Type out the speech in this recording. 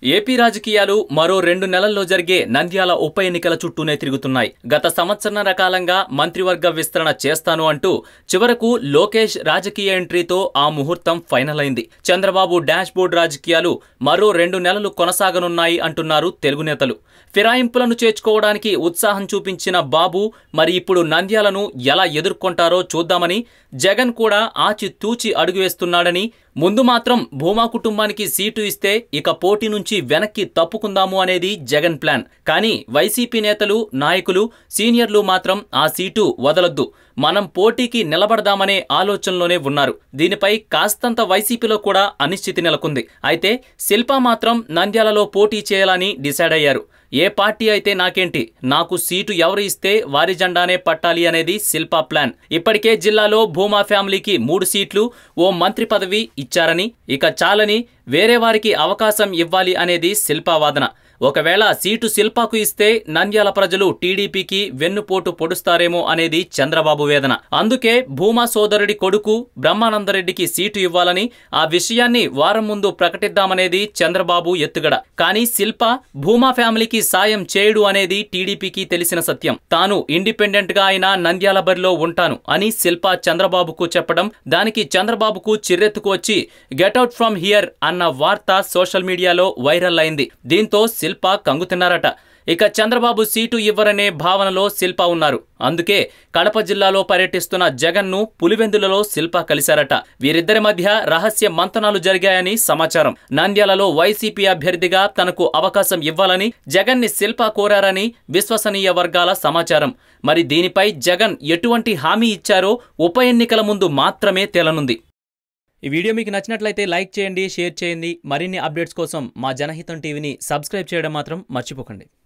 AP రాజకీయాలు మరో 2 నెలల్లో జరిగే నంద్యాల ఉప ఎన్నికల చుట్టూనే తిరుగుతున్నాయి. గత సంవత్సరాల కాలంగా మంత్రివర్గ విస్తరణ చేస్తాను అంటూ చివరకు లోకేష్ రాజకీయ ఎంట్రీతో ఆ ముహూర్తం ఫైనల్ అయింది. చంద్రబాబు డాష్ బోర్డ్ రాజకీయాలు మరో 2 నెలలు కొనసాగనున్నాయి అంటున్నారు తెలుగు నేతలు. ఫిరాయింపులను చేర్చుకోవడానికి ఉత్సాహం చూపించిన బాబు మరి ఇప్పుడు నంద్యాలను ఎలా ఎదుర్కొంటారో చూద్దామని జగన్ కూడా ఆచితూచి అడుగు వేస్తున్నాడని, ముందు మాత్రం భూమా కుటుంబానికి సీటు ఇస్తే ఇక పోటీ నుంచి వెనక్కి తప్పుకుందాము అనేది జగన్ ప్లాన్. కానీ వైసీపీ నేతలు, నాయకులు, సీనియర్లు మాత్రం ఆ సీటు వదలొద్దు, మనం పోటీకి నిలబడదామనే ఆలోచనలోనే ఉన్నారు. దీనిపై కాస్తంత వైసీపీలో కూడా అనిశ్చితి నెలకొంది. అయితే శిల్ప మాత్రం నంద్యాలలో పోటీ చేయాలని డిసైడ్ అయ్యారు. ఏ పార్టీ అయితే నాకేంటి, నాకు సీటు ఎవరు ఇస్తే వారి జెండానే పట్టాలి అనేది శిల్ప ప్లాన్. ఇప్పటికే జిల్లాలో భూమా ఫ్యామిలీకి 3 సీట్లు, ఓ మంత్రి పదవి ఇచ్చారని, ఇక చాలని వేరే వారికి అవకాశం ఇవ్వాలి అనేది శిల్ప వాదన. ఒకవేళ సీటు శిల్పకు ఇస్తే నంద్యాల ప్రజలు టీడీపీకి వెన్నుపోటు పొడుస్తారేమో అనేది చంద్రబాబు వేదన. అందుకే భూమా సోదరుడి కొడుకు బ్రహ్మానందరెడ్డికి సీటు ఇవ్వాలని, ఆ విషయాన్ని వారం ముందు ప్రకటిద్దామనేది చంద్రబాబు ఎత్తుగడ. కానీ శిల్ప భూమా ఫ్యామిలీకి సాయం చేయడు అనేది టీడీపీకి తెలిసిన సత్యం. తాను ఇండిపెండెంట్ గా అయినా నంద్యాల బరిలో ఉంటాను అని శిల్ప చంద్రబాబుకు చెప్పడం, దానికి చంద్రబాబుకు చిర్రెత్తుకు వచ్చి గెట్అవుట్ ఫ్రమ్ హియర్ అన్న వార్త సోషల్ మీడియాలో వైరల్ అయింది. దీంతో శిల్ప కంగుతిన్నారట. ఇక చంద్రబాబు సీటు ఇవ్వరనే భావనలో శిల్ప ఉన్నారు. అందుకే కడప జిల్లాలో పర్యటిస్తున్న జగన్ ను పులివెందులలో శిల్ప కలిశారట. వీరిద్దరి మధ్య రహస్య మంతనాలు జరిగాయని సమాచారం. నంద్యాలలో వైసీపీ అభ్యర్థిగా తనకు అవకాశం ఇవ్వాలని జగన్ ని శిల్ప కోరారని విశ్వసనీయ వర్గాల సమాచారం. మరి దీనిపై జగన్ ఎటువంటి హామీ ఇచ్చారో ఉప ఎన్నికల ముందు మాత్రమే తేలనుంది. ఈ వీడియో మీకు నచ్చినట్లయితే లైక్ చేయండి, షేర్ చేయండి. మరిన్ని అప్డేట్స్ కోసం మా జనహితం టీవీని సబ్స్క్రైబ్ చేయడం మాత్రం మర్చిపోకండి.